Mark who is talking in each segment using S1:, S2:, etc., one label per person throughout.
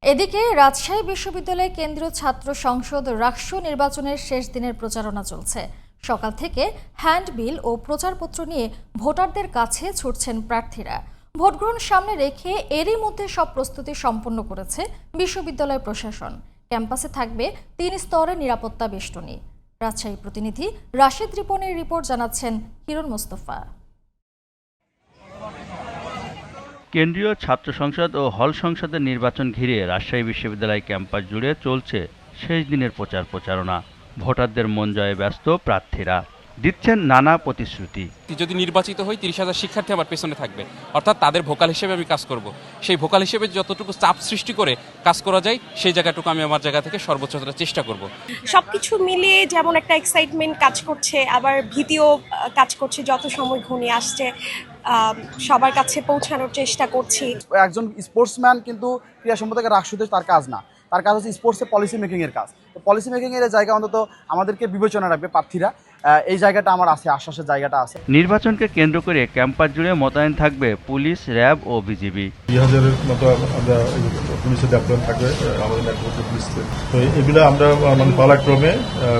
S1: এদিকে রাজশাহী বিশ্ববিদ্যালয় কেন্দ্রীয় ছাত্র সংসদ রাকসু নির্বাচনের শেষ দিনের প্রচারণা চলছে। সকাল থেকে হ্যান্ডবিল ও প্রচারপত্র নিয়ে ভোটারদের কাছে ছুটছেন প্রার্থীরা। ভোটগ্রহণ সামনে রেখে এরই মধ্যে সব প্রস্তুতি সম্পন্ন করেছে বিশ্ববিদ্যালয় প্রশাসন। ক্যাম্পাসে থাকবে 3 স্তরের নিরাপত্তা বেষ্টনী। রাজশাহী প্রতিনিধি রাশেদ রিপনের রিপোর্ট জানাচ্ছেন হিরণ মোস্তফা।
S2: কেন্দ্রীয় ছাত্র সংসদ ও হল সংসদের নির্বাচন ঘিরে রাজশাহী বিশ্ববিদ্যালয় ক্যাম্পাস জুড়ে চলছে শেষ দিনের প্রচারণা। ভোটারদের মন জয়ে ব্যস্ত প্রার্থীরা দিচ্ছেন নানা প্রতিশ্রুতি।
S3: যদি নির্বাচিত হই 30,000 শিক্ষার্থী আমার পেছনে থাকবে, অর্থাৎ তাদের ভোকাল হিসেবে আমি কাজ করব। সেই ভোকাল হিসেবে যতটুকু চাপ সৃষ্টি করে কাজ করা যায় সেই জায়গাটুকু আমি আমার জায়গা থেকে সর্বোচ্চটা চেষ্টা করব।
S4: সবকিছু মিলিয়ে যেমন একটা এক্সাইটমেন্ট কাজ করছে, আবার ভীতিও কাজ করছে। যত সময় ঘনিয়ে আসছে সবার কাছে পৌঁছানোর চেষ্টা করছি।
S5: একজন স্পোর্টসম্যান কিন্তু ক্রীড়া সম্পাদক রাকসুতে তার কাজ না, তার কাজ হচ্ছে স্পোর্টসে পলিসি মেকিং এর কাজ। তো পলিসি মেকিং এর জায়গা অন্তত আমাদেরকে বিবেচনা রাখবে প্রার্থীরা, এই জায়গাটা আমার আছে, আশ্বাসের জায়গাটা আছে।
S2: নির্বাচনকে কেন্দ্র করে ক্যাম্পাস জুড়ে মোতায়েন থাকবে পুলিশ, র্যাব ও বিজিবি।
S6: 2000-এর মতো আমরা পুলিশের ডেপ্লয়মেন্ট থাকবে আমাদের নেটওয়ার্কের পুলিশে। তো এগুলো আমরা পালাক্রমে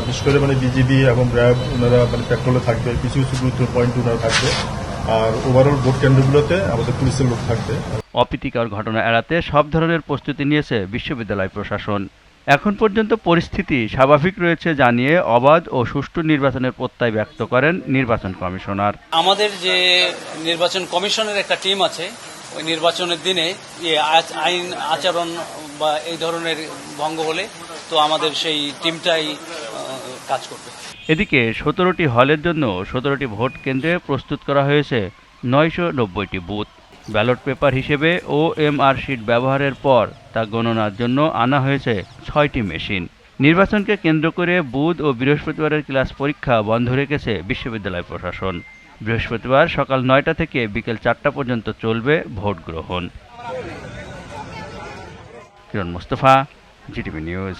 S6: বিশেষ করে বিজিবি এবং র্যাব ওনারা পেট্রোলে থাকবে, কিছু কিছু গুরুত্ব পয়েন্ট ওনারা থাকবে, আর ওভারঅল ভোট কেন্দ্রগুলোতে আমাদের পুলিশের লোক থাকবে।
S2: অপ্রীতিকর ঘটনা এড়াতে সব ধরনের প্রস্তুতি নিয়েছে বিশ্ববিদ্যালয় প্রশাসন। এখন পর্যন্ত পরিস্থিতি স্বাভাবিক রয়েছে জানিয়ে অবাধ ও সুষ্ঠু নির্বাচনের প্রত্যয় ব্যক্ত করেন নির্বাচন কমিশনার।
S7: আমাদের যে নির্বাচন কমিশনের একটা টিম আছে, ওই নির্বাচনের দিনে আইন আচরণ বা এই ধরনের ভঙ্গ হলে তো আমাদের সেই টিমটাই কাজ করবে।
S2: এদিকে 17টি হলের জন্য 17টি ভোট কেন্দ্রে প্রস্তুত করা হয়েছে 990টি বুথ। ব্যালট পেপার হিসেবে OMR শিট ব্যবহারের পর তা গণনার জন্য আনা হয়েছে 6টি মেশিন। নির্বাচনকে কেন্দ্র করে বুধ ও বৃহস্পতিবারের ক্লাস পরীক্ষা বন্ধ রেখেছে বিশ্ববিদ্যালয় প্রশাসন। বৃহস্পতিবার সকাল 9টা থেকে বিকেল 4টা পর্যন্ত চলবে ভোট গ্রহণ। Hiran Mostafa, GTV news.